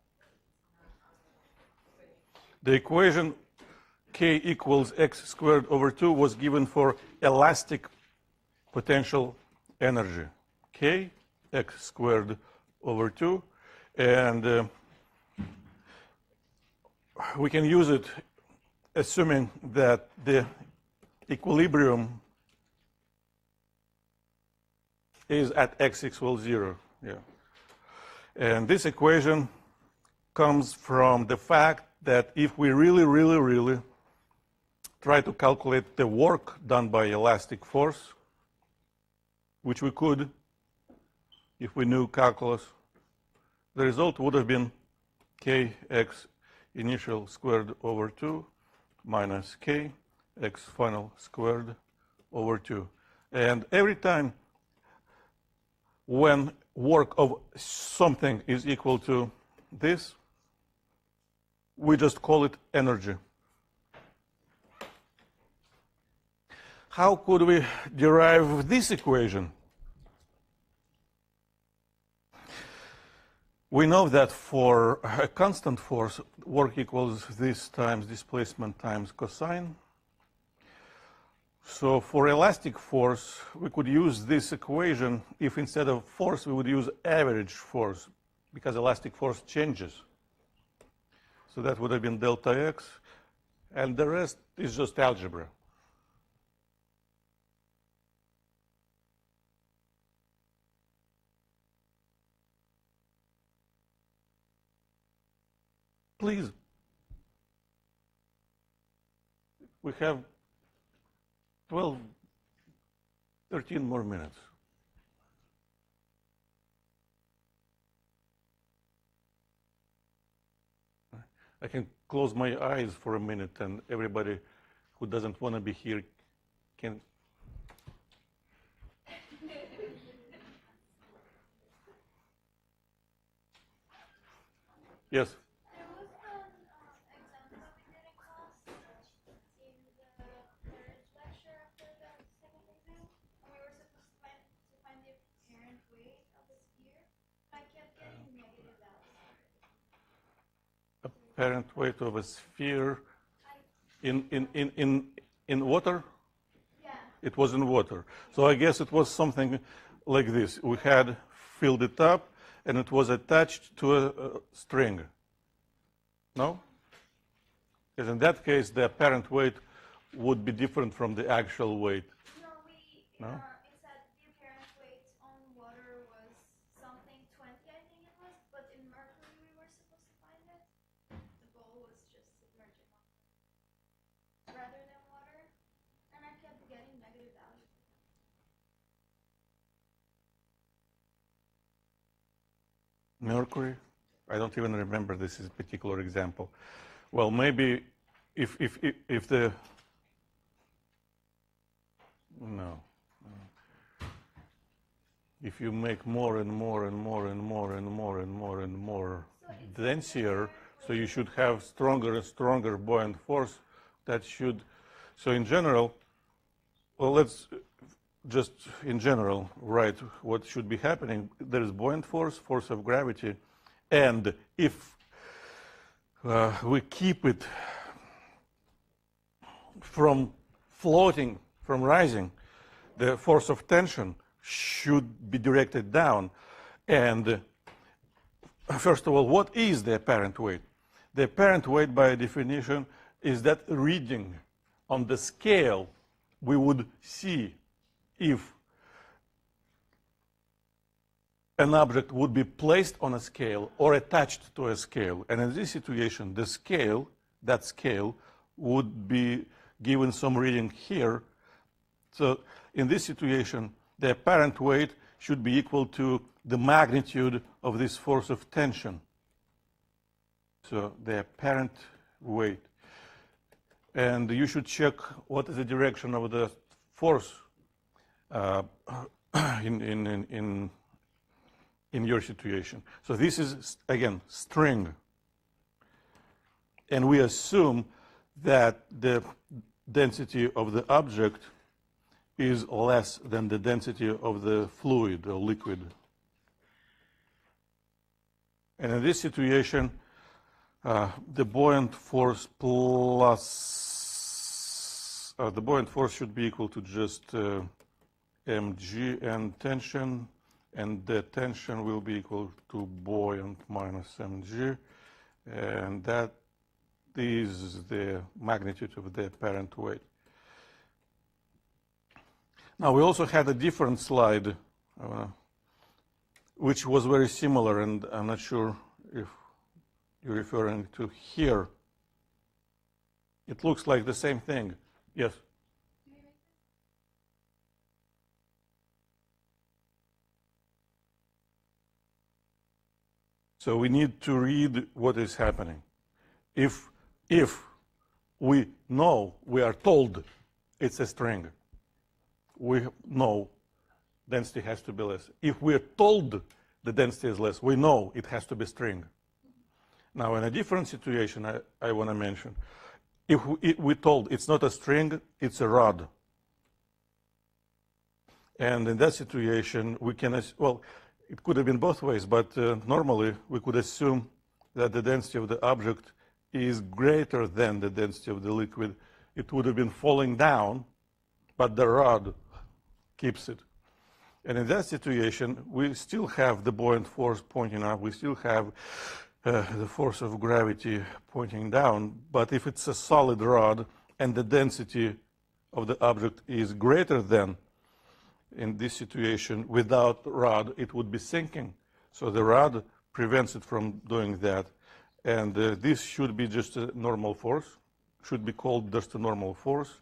The equation k equals x squared over 2 was given for elastic potential energy. K, x squared over 2. And we can use it assuming that the equilibrium is at x equals 0. Yeah. And this equation comes from the fact that if we really try to calculate the work done by elastic force, which we could if we knew calculus, the result would have been kx initial squared over 2 minus k x final squared over 2. And every time when work of something is equal to this, we just call it energy. How could we derive this equation? We know that for a constant force, work equals this times displacement times cosine. So for elastic force, we could use this equation if instead of force, we would use average force, because elastic force changes. So that would have been delta x, and the rest is just algebra. Please. We have 12, 13 more minutes. I can close my eyes for a minute, and everybody who doesn't want to be here can. Yes? There was an example that we did in class in the third lecture after the second exam. We were supposed to find the apparent weight of the sphere. I kept getting negative values. Apparent weight of a sphere in water? Yeah. It was in water. So I guess it was something like this. We had filled it up, and it was attached to a string. No? Because in that case, the apparent weight would be different from the actual weight. No, No? it said the apparent weight on water was something 20, I think it was, but in mercury we were supposed to find it. The goal was just submerging rather than water, and I kept getting negative values. Mercury? I don't even remember this is a particular example. Well, maybe if the no. If you make more and more and more and more and more and more and more denser, so you should have stronger and stronger buoyant force that should. So in general, well, let's just in general write what should be happening. There is buoyant force, force of gravity, and if we keep it from floating, from rising, the force of tension should be directed down. And first of all, what is the apparent weight? The apparent weight, by definition, is that reading on the scale we would see if an object would be placed on a scale or attached to a scale. And in this situation, the scale, that scale, would be given some reading here. So in this situation, the apparent weight should be equal to the magnitude of this force of tension. So the apparent weight. And you should check what is the direction of the force in your situation. So this is, again, string. And we assume that the density of the object is less than the density of the fluid or liquid. And in this situation, the buoyant force plus the buoyant force should be equal to just mg and tension, and the tension will be equal to buoyant minus mg, and that is the magnitude of the apparent weight. Now, we also had a different slide, which was very similar, and I'm not sure if you're referring to here. It looks like the same thing. Yes? So we need to read what is happening. If we know, we are told it's a string, we know density has to be less. If we're told the density is less, we know it has to be string. Now, in a different situation, I want to mention, if we're told it's not a string, it's a rod. And in that situation, we can, well, it could have been both ways, but normally we could assume that the density of the object is greater than the density of the liquid. It would have been falling down, but the rod keeps it. And in that situation, we still have the buoyant force pointing up. We still have the force of gravity pointing down. But if it's a solid rod and the density of the object is greater than, in this situation, without rod, it would be sinking. So the rod prevents it from doing that. And this should be just a normal force, should be called just a normal force.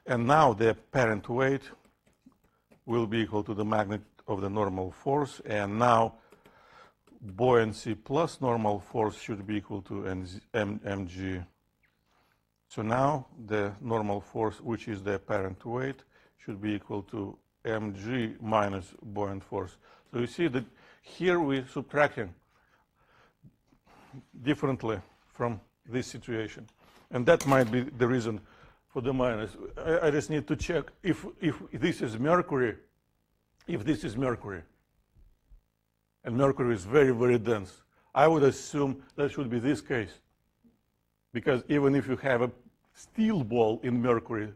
And now the apparent weight will be equal to the magnitude of the normal force. And now buoyancy plus normal force should be equal to mg. So now the normal force, which is the apparent weight, should be equal to mg minus buoyant force. So you see that here we're subtracting differently from this situation. And that might be the reason for the minus. I just need to check if this is mercury, and mercury is very, very dense, I would assume that should be this case. Because even if you have a steel ball in mercury,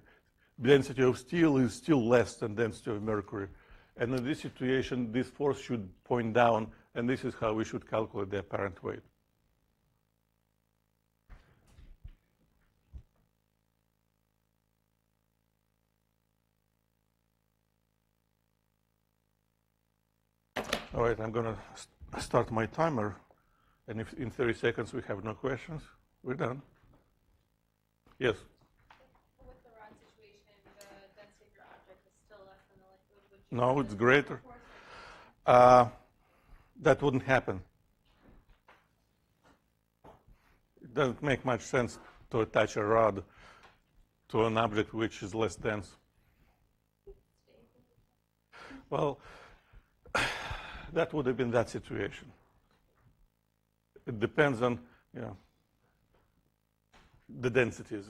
density of steel is still less than density of mercury. And in this situation, this force should point down, and this is how we should calculate the apparent weight. All right, I'm going to start my timer. And if in 30 seconds we have no questions, we're done. Yes? With the rod situation, the density of your object is still less than the liquid. Would you No, it's greater. That wouldn't happen. It doesn't make much sense to attach a rod to an object which is less dense. Well, that would have been that situation. It depends on, the densities.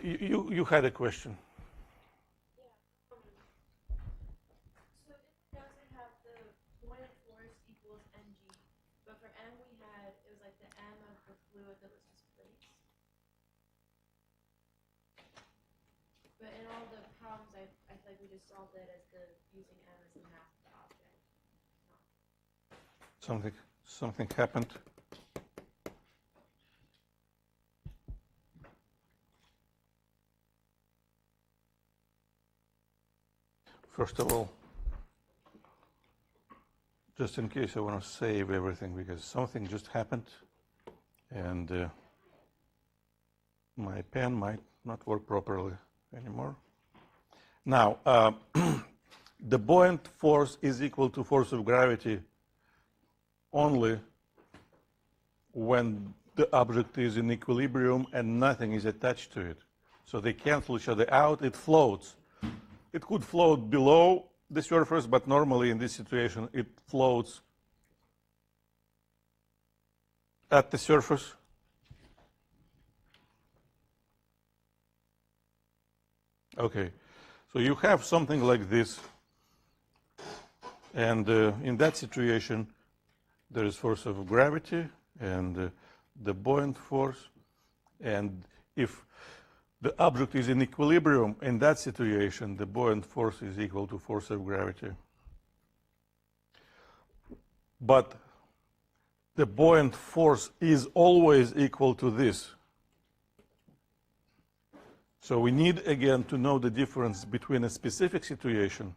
You had a question. Yeah. So it doesn't have the buoyant force equals mg, but for m we had, it was like the m of the fluid that was displaced. But in all the problems, I feel like we just solved it as using m as the mass of the object. Something happened. First of all, just in case I want to save everything, because something just happened, and my pen might not work properly anymore. Now, the buoyant force is equal to force of gravity only when the object is in equilibrium and nothing is attached to it. So they cancel each other out, it floats. It could float below the surface, but normally in this situation it floats at the surface. Okay, so you have something like this, and in that situation there is force of gravity and the buoyant force, and if the object is in equilibrium, in that situation the buoyant force is equal to force of gravity. But the buoyant force is always equal to this. So we need again to know the difference between a specific situation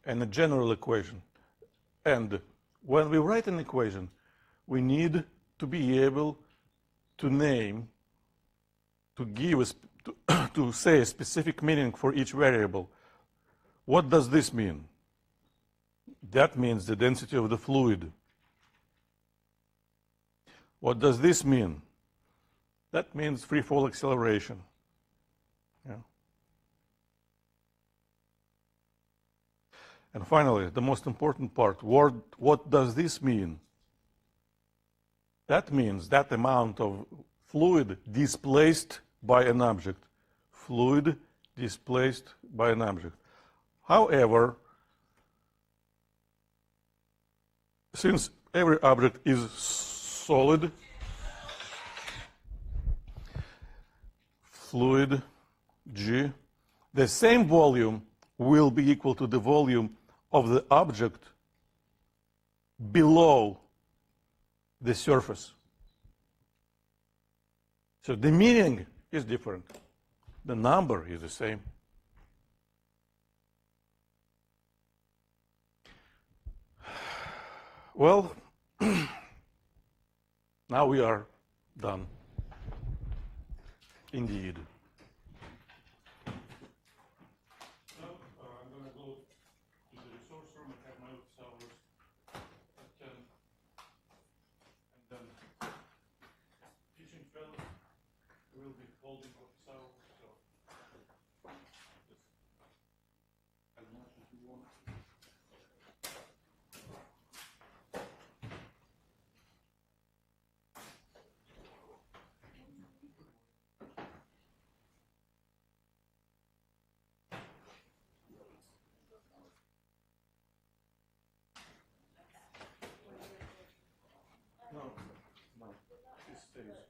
and a general equation. And when we write an equation, we need to be able to name, to give, to say a specific meaning for each variable. What does this mean? That means the density of the fluid. What does this mean? That means free fall acceleration. Yeah. And finally, the most important part, what does this mean? That means that amount of fluid displaced by an object. Fluid displaced by an object. However, since every object is solid, fluid G, the same volume will be equal to the volume of the object below the surface. So the meaning is different. The number is the same. Well, now we are done. Indeed. Now I'm going to go to the resource room and have my office hours at 10. And then teaching fellows will be holding office hours. So just as much as you want. No, she stays.